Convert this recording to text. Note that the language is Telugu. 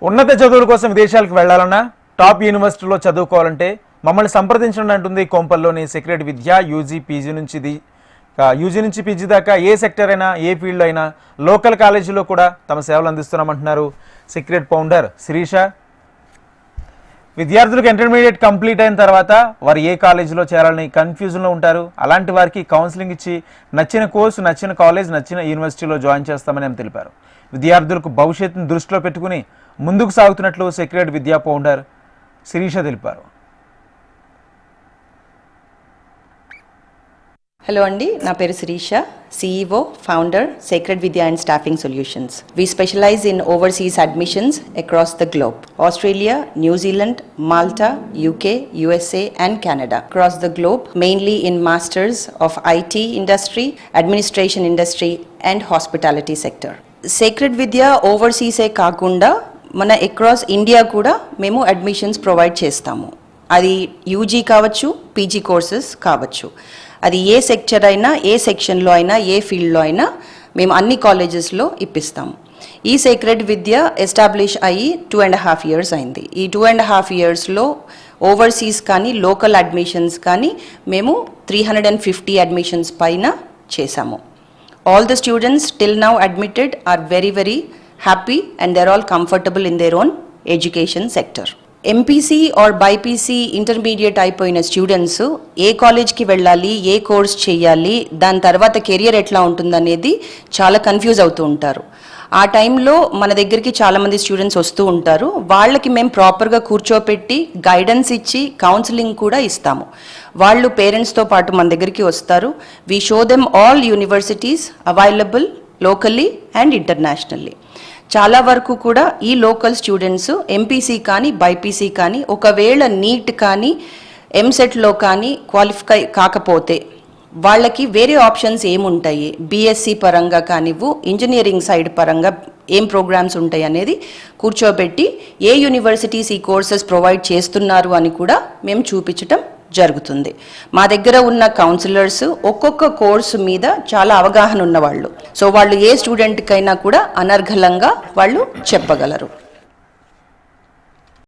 ఉన్నత చదువుల కోసం విదేశాలకు వెళ్లాలన్నా టాప్ యూనివర్సిటీలో చదువుకోవాలంటే మమ్మల్ని సంప్రదించండి అంటుంది కోంపల్లిలోని సెక్రెట్ విద్య యూజీ నుంచి పీజీ దాకా ఏ సెక్టర్ అయినా ఏ ఫీల్డ్ అయినా లోకల్ కాలేజీలో కూడా తమ సేవలు అందిస్తున్నామంటున్నారు సెక్రెట్ ఫౌండర్ శిరీష. విద్యార్థులకు ఇంటర్మీడియట్ కంప్లీట్ అయిన తర్వాత వారు ఏ కాలేజీలో చేరాలని కన్ఫ్యూజన్లో ఉంటారు. అలాంటి వారికి కౌన్సిలింగ్ ఇచ్చి నచ్చిన కోర్సు, నచ్చిన కాలేజ్, నచ్చిన యూనివర్సిటీలో జాయిన్ చేస్తామని ఆమె తెలిపారు. విద్యార్థులకు భవిష్యత్తును దృష్టిలో పెట్టుకుని ముందుకు సాగుతున్నట్లు సెక్రెట్ విద్యా ఫౌండర్ శిరీష తెలిపారు. హలో అండి, నా పేరు Sirisha, CEO, founder, Sacred Vidya and Staffing Solutions. We specialize in overseas admissions across the globe. Australia, New Zealand, Malta, UK, USA and Canada. Across the globe, mainly in masters of IT industry, administration industry and hospitality sector. Sacred Vidya overseas ఏ కాకుండా మన అక్రాస్ ఇండియా కూడా మేము అడ్మిషన్స్ ప్రొవైడ్ చేస్తాము. అది యూజీ కావచ్చు, పీజీ కోర్సెస్ కావచ్చు. అది ఏ సెక్టర్ అయినా, ఏ సెక్షన్లో అయినా, ఏ ఫీల్డ్లో అయినా మేము అన్ని కాలేజెస్లో ఇప్పిస్తాము. ఈ సీక్రెట్ విద్య ఎస్టాబ్లిష్ అయ్యి 2.5 years అయింది. ఈ 2.5 yearsలో ఓవర్సీస్ కానీ లోకల్ అడ్మిషన్స్ కానీ మేము 350 అడ్మిషన్స్ పైన చేశాము. All the students till now admitted are very, very happy and they're all comfortable in their own education sector. MPC or BiPC intermediate అయిపోయిన స్టూడెంట్స్ ఏ కాలేజ్కి వెళ్ళాలి, ఏ కోర్స్ చేయాలి, దాని తర్వాత కెరియర్ ఎట్లా ఉంటుందనేది చాలా కన్ఫ్యూజ్ అవుతూ ఉంటారు. ఆ టైంలో మన దగ్గరికి చాలామంది స్టూడెంట్స్ వస్తూ ఉంటారు. వాళ్ళకి మేము ప్రాపర్గా కూర్చోపెట్టి గైడెన్స్ ఇచ్చి కౌన్సిలింగ్ కూడా ఇస్తాము. వాళ్ళు పేరెంట్స్తో పాటు మన దగ్గరికి వస్తారు. We show them all universities available locally and internationally. చాలా వరకు కూడా ఈ లోకల్ స్టూడెంట్స్ ఎంపీసీ కానీ బైపీసీ కానీ ఒకవేళ నీట్ కానీ ఎంసెట్లో కానీ క్వాలిఫై కాకపోతే వాళ్ళకి వేరే ఆప్షన్స్ ఏముంటాయి, బీఎస్సీ పరంగా కానివ్వు, ఇంజనీరింగ్ సైడ్ పరంగా ఏం ప్రోగ్రామ్స్ ఉంటాయి అనేది కూర్చోబెట్టి ఏ యూనివర్సిటీస్ ఈ కోర్సెస్ ప్రొవైడ్ చేస్తున్నారు అని కూడా మేము చూపించటం జరుగుతుంది. మా దగ్గర ఉన్న కౌన్సిలర్స్ ఒక్కొక్క కోర్సు మీద చాలా అవగాహన ఉన్నవాళ్ళు. సో వాళ్ళు ఏ స్టూడెంట్కైనా కూడా అనర్గళంగా వాళ్ళు చెప్పగలరు.